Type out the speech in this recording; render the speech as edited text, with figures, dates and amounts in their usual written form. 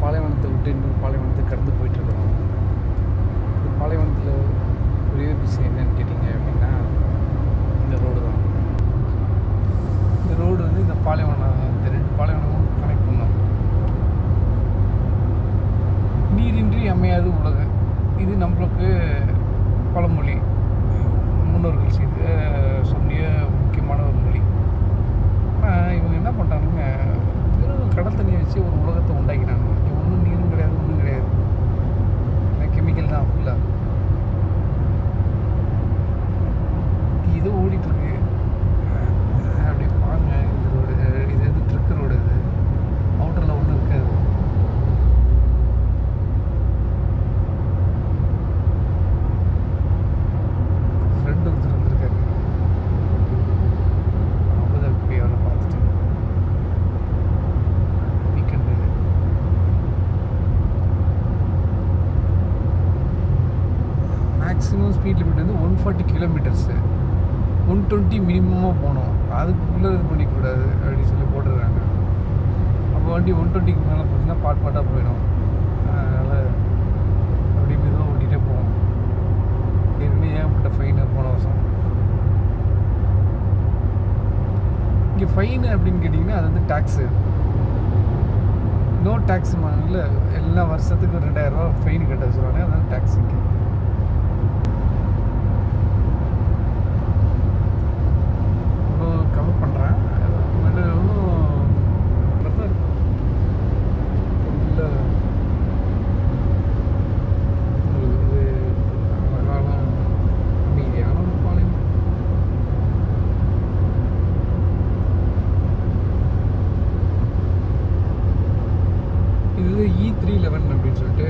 பாலைவனத்தை விட்டு இன்னொரு பாலைவனத்தை கடந்து போயிட்டுருக்குறோம். இந்த பாலைவனத்தில் ஒரே விஷயம் என்னன்னு கேட்டிங்க அப்படின்னா, இந்த ரோடு தான். இந்த ரோடு வந்து இந்த பாலைவனம், இந்த 2 பாலைவனமும் கனெக்ட் பண்ணோம். நீரின்றி அமையாது உலகு, இது நம்மளுக்கு பழமொழி, முன்னோர்கள் சொல்லிய முக்கியமான ஒரு மொழி. ஆனால் இவங்க என்ன பண்ணுறானுங்க, வெறும் கடல் தண்ணியை வச்சு ஒரு உலகத்தை உண்டாக்கினானுங்க. இங்கே ஒன்றும் நீரும் கிடையாது, ஒன்றும் கிடையாது, கெமிக்கல் தான் ஃபுல்லாக. இது ஓடிட்டுருக்கு. அப்படி பாருங்க, இந்த ரோடு இது வந்து ட்ரிக் ரோடு. இது அவுட்டரில் ஒன்றும் இருக்காது. ஃப்ரெண்டு ஒருத்தர் வந்திருக்காரு, அபுதாபி அவரை பார்த்துட்டு. வீக்கெண்டு மேக்ஸிமம் ஸ்பீட் லிமிட் வந்து 140 கிலோமீட்டர்ஸு, 120 மினிமமாக போகணும். அதுக்குள்ளே இது பண்ணிக்கூடாது அப்படின்னு சொல்லி போட்டுருக்காங்க. அப்போ வண்டி 120க்கு மேலே போச்சுன்னா பாட்டாக போயிடும். அதனால் அப்படி மெதுவாக ஓட்டிகிட்டே போவோம். ஏற்கனவே ஏகப்பட்ட ஃபைனு போன வருஷம். இங்கே ஃபைனு அப்படின்னு கேட்டிங்கன்னா அது வந்து டேக்ஸு. நோ டேக்ஸ் மாநில எல்லா வருஷத்துக்கு 2000 ரூபா ஃபைன் கட்ட சொல்லுவாங்க. அதனால் டேக்ஸ் இங்கே. இவ்வளோ கவர் பண்ணுறேன். மேலே ஒன்றும் தான் இருக்கும். ஃபுல்லாக உங்களுக்கு அழகான அமைதியான ஒரு பாலைவனம். இது E311 அப்படின்னு சொல்லிட்டு